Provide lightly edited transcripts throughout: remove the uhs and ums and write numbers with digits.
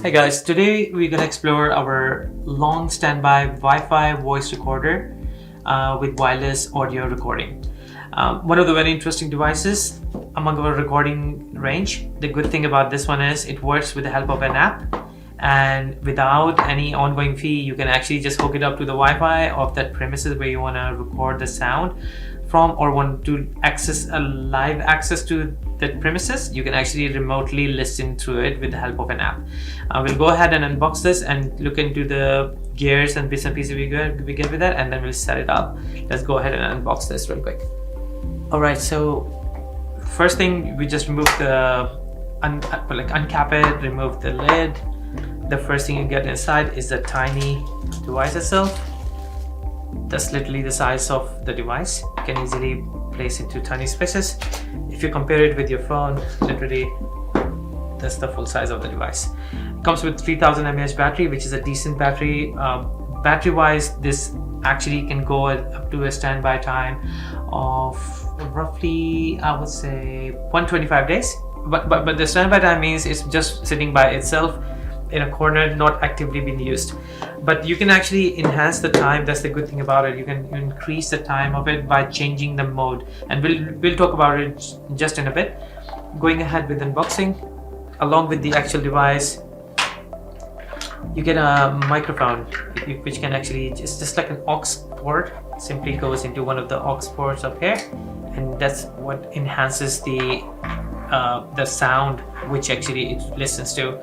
Hey guys, today we're gonna explore our long standby Wi-Fi voice recorder with wireless audio recording. One of the very interesting devices among our recording range. The good thing about this one is it works with the help of an app, and without any ongoing fee, you can actually just hook it up to the Wi-Fi of that premises where you want to record the sound from, or want to access a live access to that premises. You can actually remotely listen to it with the help of an app. We'll go ahead and unbox this and look into the gears and bits and pieces we get with that, and then we'll set it up. Let's go ahead and unbox this real quick. All right, so first thing, we just remove the uncap it, remove the lid. The first thing you get inside is the tiny device itself. That's literally the size of the device. You can easily place into tiny spaces. If you compare it with your phone, literally that's the full size of the device. It comes with 3000 mAh battery, which is a decent battery. Battery wise, this actually can go up to a standby time of roughly, I would say, 125 days. But the standby time means it's just sitting by itself in a corner, not actively being used. But you can actually enhance the time. That's the good thing about it. You can increase the time of it by changing the mode, and we'll talk about it just in a bit. Going ahead with unboxing, along with the actual device, you get a microphone which can actually just like an aux port, simply goes into one of the aux ports up here, and that's what enhances the sound which actually it listens to.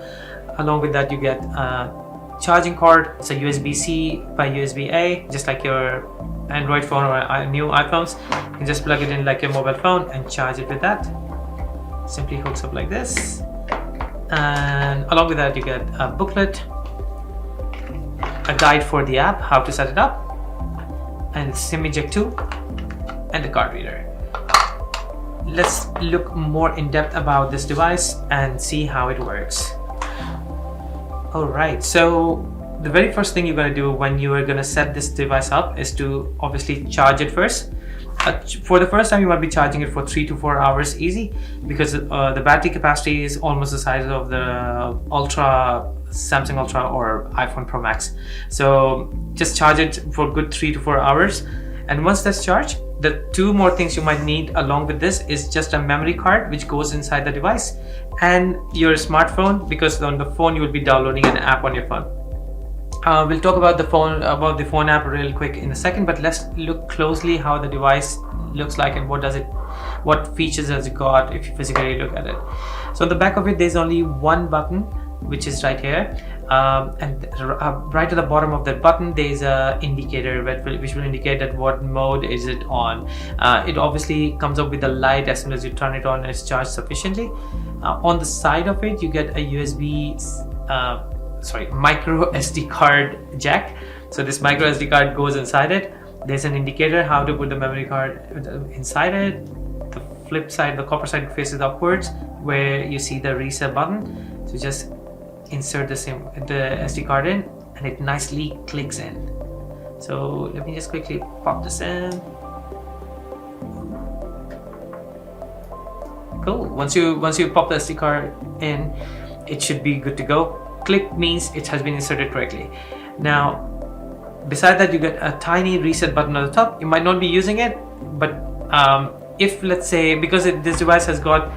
Along with that, you get a charging cord. It's a USB-C by USB-A, just like your Android phone or new iPhones. You can just plug it in like your mobile phone and charge it with that. Simply hooks up like this. And along with that, you get a booklet, a guide for the app, how to set it up, and SIM eject 2, and the card reader. Let's look more in depth about this device and see how it works. Alright, so the very first thing you're going to do when you are going to set this device up is to obviously charge it first. For the first time, you might be charging it for 3 to 4 hours easy, because the battery capacity is almost the size of the Samsung Ultra or iPhone Pro Max. So just charge it for good 3 to 4 hours, and once that's charged, the two more things you might need along with this is just a memory card which goes inside the device, and your smartphone, because on the phone you will be downloading an app on your phone. We'll talk about the phone app real quick in a second, but let's look closely how the device looks like and what features has it got if you physically look at it. So on the back of it, there's only one button, which is right here, and right at the bottom of that button there's a indicator which will indicate that what mode is it on. It obviously comes up with a light as soon as you turn it on and it's charged sufficiently. On the side of it, you get a micro SD card jack. So this micro SD card goes inside it. There's an indicator how to put the memory card inside it. The flip side, the copper side, faces upwards where you see the reset button. So just insert the SD card in, and it nicely clicks in. So let me just quickly pop this in. Cool. Once you pop the SD card in, it should be good to go. Click means it has been inserted correctly. Now, beside that, you get a tiny reset button on the top. You might not be using it, but if, let's say, because this device has got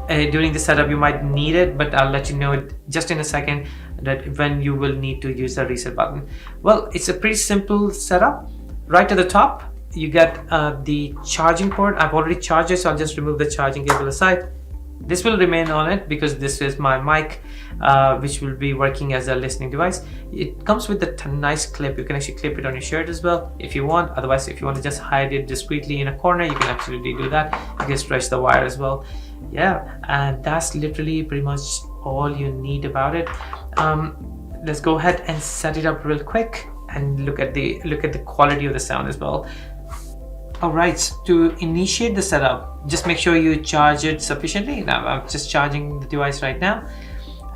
during the setup, you might need it, but I'll let you know just in a second that when you will need to use the reset button. Well, it's a pretty simple setup. Right at the top, you get the charging port. I've already charged it, so I'll just remove the charging cable aside. This will remain on it because this is my mic, which will be working as a listening device. It comes with a nice clip. You can actually clip it on your shirt as well if you want. Otherwise, if you want to just hide it discreetly in a corner, you can absolutely do that. You can stretch the wire as well. Yeah, and that's literally pretty much all you need about it. Let's go ahead and set it up real quick and look at the quality of the sound as well. Alright, to initiate the setup, just make sure you charge it sufficiently. Now I'm just charging the device right now,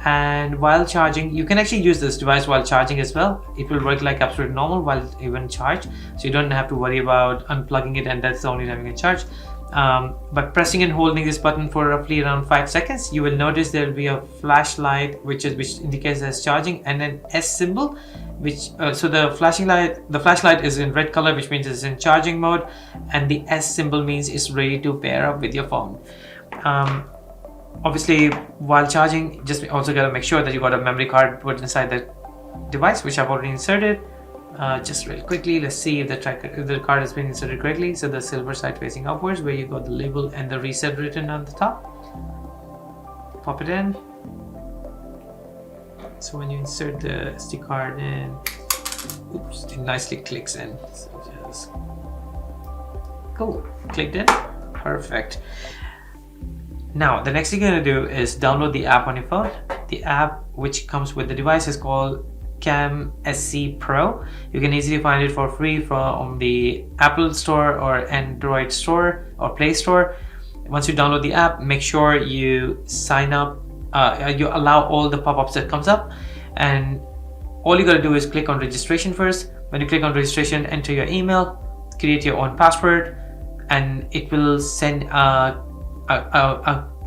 and while charging, you can actually use this device while charging as well. It will work like absolute normal while even charged, so you don't have to worry about unplugging it and that's the only time you can charge. By pressing and holding this button for roughly around 5 seconds, you will notice there will be a flashlight which indicates as charging, and an S symbol, which so the flashlight is in red color, which means it's in charging mode, and the S symbol means it's ready to pair up with your phone. Obviously, while charging, just also got to make sure that you got a memory card put inside the device, which I've already inserted. Just real quickly, let's see if the card has been inserted correctly. So the silver side facing upwards, where you got the label and the reset written on the top. Pop it in. So when you insert the SD card in, oops, it nicely clicks in. So just cool, clicked in, perfect. Now the next thing you're gonna do is download the app on your phone. The app which comes with the device is called CamSC Pro. You can easily find it for free from the Apple Store or Android Store or Play Store. Once you download the app, make sure you sign up. You allow all the pop-ups that comes up, and all you gotta do is click on registration first. When you click on registration, enter your email, create your own password, and it will send a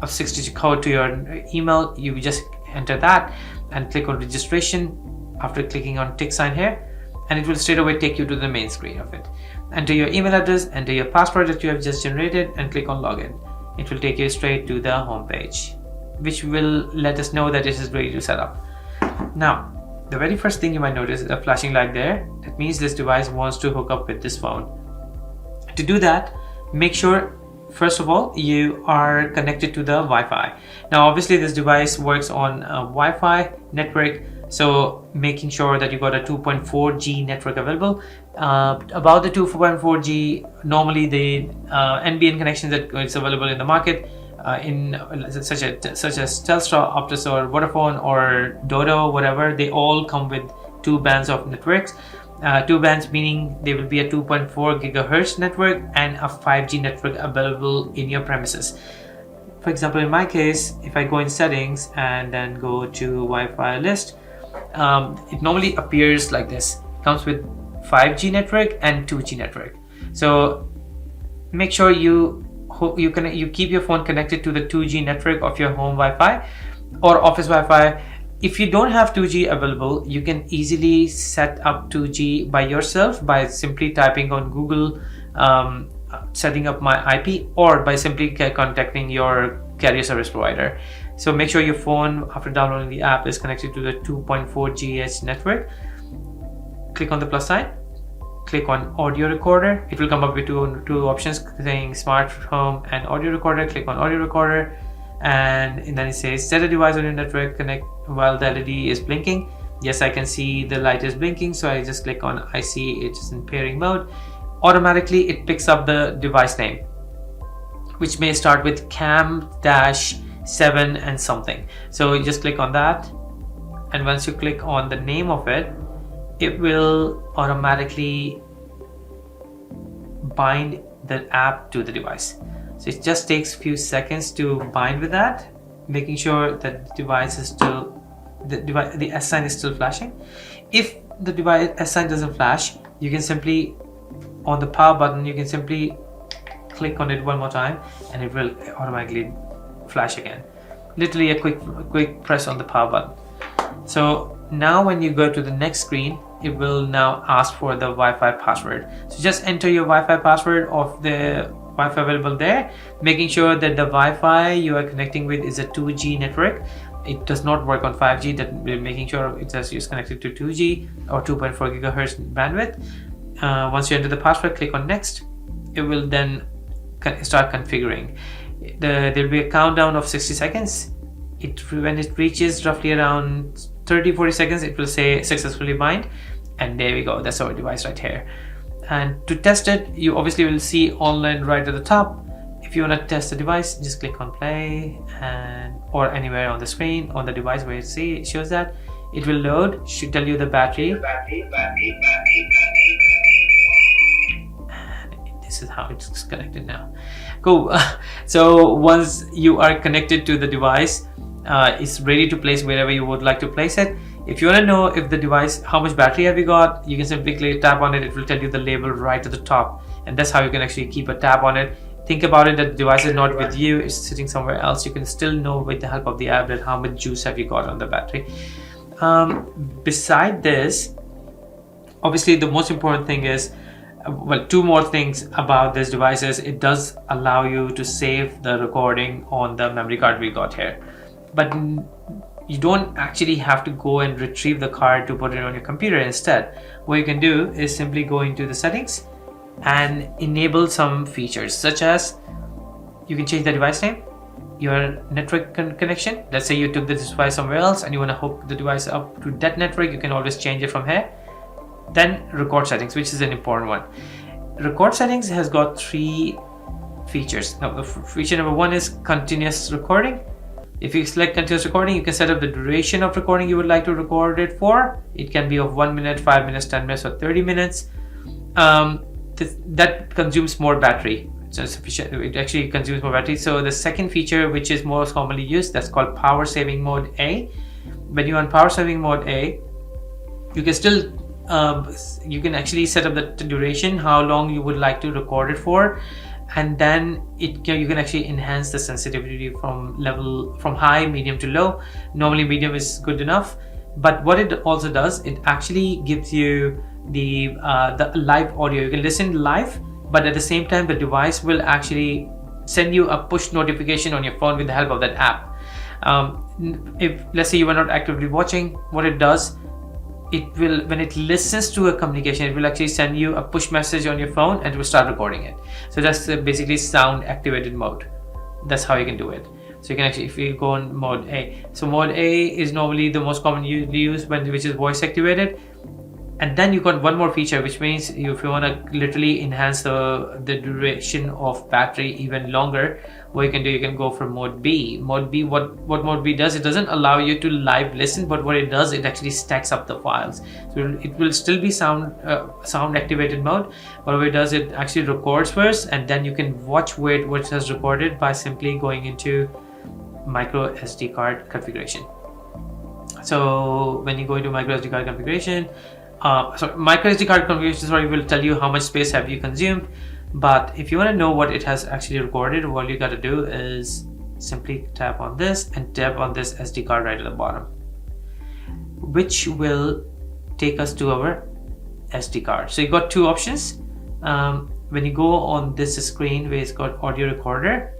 6-digit code to your email. You just enter that and click on registration after clicking on tick sign here, and it will straight away take you to the main screen of it. Enter your email address, enter your password that you have just generated, and click on login. It will take you straight to the home page, which will let us know that it is ready to set up. Now, the very first thing you might notice is a flashing light there. That means this device wants to hook up with this phone. To do that, make sure first of all you are connected to the Wi-Fi. Now obviously this device works on a Wi-Fi network, so making sure that you got a 2.4G network available. About the 2.4G, normally the NBN connections that is available in the market, such as Telstra, Optus, or Vodafone, or Dodo, whatever, they all come with 2 bands of networks. 2 bands meaning there will be a 2.4 gigahertz network and a 5G network available in your premises. For example, in my case, if I go in settings and then go to Wi-Fi list, it normally appears like this. It comes with 5G network and 2G network. So make sure you keep your phone connected to the 2G network of your home Wi-Fi or office Wi-Fi. If you don't have 2G available, you can easily set up 2G by yourself by simply typing on Google, setting up my IP, or by simply contacting your carrier service provider. So make sure your phone, after downloading the app, is connected to the 2.4 GHz network. Click on the plus sign, click on audio recorder. It will come up with two options saying smart home and audio recorder. Click on audio recorder, and then it says set a device on your network, connect while the LED is blinking. Yes, I can see the light is blinking, so I just click on I see it's in pairing mode. Automatically it picks up the device name, which may start with cam-7 and something. So you just click on that, and once you click on the name of it, it will automatically bind the app to the device. So it just takes a few seconds to bind with that, making sure that the device is still, the S sign is still flashing. If the device S sign doesn't flash, you can simply, on the power button, you can simply click on it one more time and it will automatically flash again. Literally a quick press on the power button. So now when you go to the next screen, it will now ask for the Wi-Fi password. So just enter your Wi-Fi password of the Wi-Fi available there, making sure that the Wi-Fi you are connecting with is a 2G network. It does not work on 5G, that we're making sure it says it's connected to 2G or 2.4 gigahertz bandwidth. Once you enter the password, click on next. It will then start configuring. There will be a countdown of 60 seconds. When it reaches roughly around 30-40 seconds, it will say successfully bind, and there we go. That's our device right here. And to test it, you obviously will see online right at the top. If you want to test the device, just click on play, or anywhere on the screen on the device where it shows that. It will load, should tell you the battery. This is how it's connected now. Cool. So once you are connected to the device, it's ready to place wherever you would like to place it. If you want to know if the device, how much battery have you got, you can simply tap on it. It will tell you the label right at the top, and that's how you can actually keep a tab on it. think about it, that the device is not with you, it's sitting somewhere else, you can still know with the help of the app that how much juice have you got on the battery. Beside this, obviously the most important thing is, well, two more things about this device is it does allow you to save the recording on the memory card we got here, but you don't actually have to go and retrieve the card to put it on your computer. Instead, what you can do is simply go into the settings and enable some features, such as you can change the device name, your network connection. Let's say you took this device somewhere else and you want to hook the device up to that network, you can always change it from here. Then record settings, which is an important one. Record settings has got 3 features. Now, the feature number 1 is continuous recording. If you select continuous recording, you can set up the duration of recording you would like to record it for. It can be of 1 minute, 5 minutes, 10 minutes, or 30 minutes. That consumes more battery. So sufficient. It actually consumes more battery. So the second feature, which is most commonly used, that's called power saving mode A. When you're on power saving mode A, you can still you can actually set up the duration, how long you would like to record it for, and then you can actually enhance the sensitivity from high, medium to low. Normally medium is good enough, but what it also does, it actually gives you the live audio. You can listen live, but at the same time the device will actually send you a push notification on your phone with the help of that app. If let's say you are not actively watching, what it does, it will, when it listens to a communication, it will actually send you a push message on your phone and it will start recording it. So that's basically sound activated mode. That's how you can do it. So you can actually, if you go on mode A, so mode A is normally the most commonly used, which is voice activated. And then you got one more feature, which means if you want to literally enhance the duration of battery even longer, what you can do, you can go for mode B. Mode B, what mode B does, it doesn't allow you to live listen, but what it does, it actually stacks up the files. So it will still be sound activated mode, but what it does, it actually records first, and then you can watch what it has recorded by simply going into micro SD card configuration. So when you go into micro SD card configuration, micro SD card configuration will tell you how much space have you consumed. But if you want to know what it has actually recorded, all you got to do is simply tap on this and tap on this SD card right at the bottom, which will take us to our SD card. So you got 2 options. When you go on this screen where it's got audio recorder,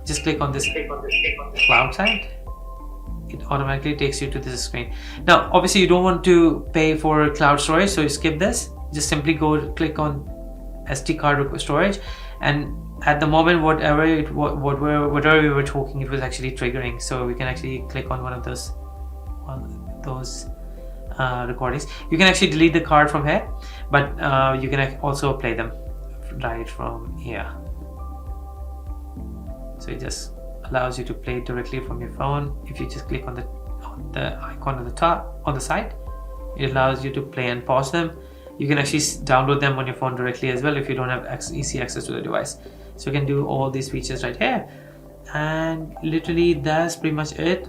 just click on this cloud side. It automatically takes you to this screen. Now obviously you don't want to pay for cloud storage, so you skip this. Just simply click on SD card storage, and at the moment whatever we were talking, it was actually triggering, so we can actually click on one of those recordings. You can actually delete the card from here, but you can also play them right from here. So it just allows you to play directly from your phone. If you just click on the icon on the top, on the side, it allows you to play and pause them. You can actually download them on your phone directly as well if you don't have easy access to the device. So you can do all these features right here, and literally that's pretty much it.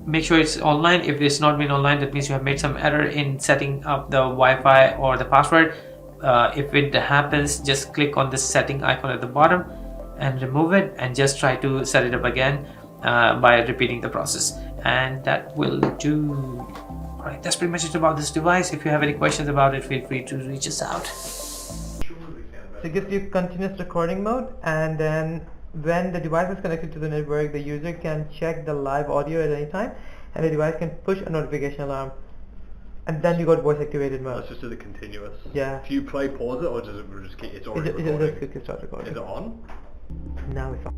Make sure it's online. If it's not been online, that means you have made some error in setting up the Wi-Fi or the password. If it happens, just click on this setting icon at the bottom and remove it, and just try to set it up again by repeating the process, and that will do. Alright, that's pretty much it about this device. If you have any questions about it, feel free to reach us out. So it gives you continuous recording mode, and then when the device is connected to the network, the user can check the live audio at any time, and the device can push a notification alarm. And then you got voice activated mode. That's just do the continuous. Yeah. Do you play, pause it, or does it just keep, it's already recording? It just start recording. Is it on? Now it's on.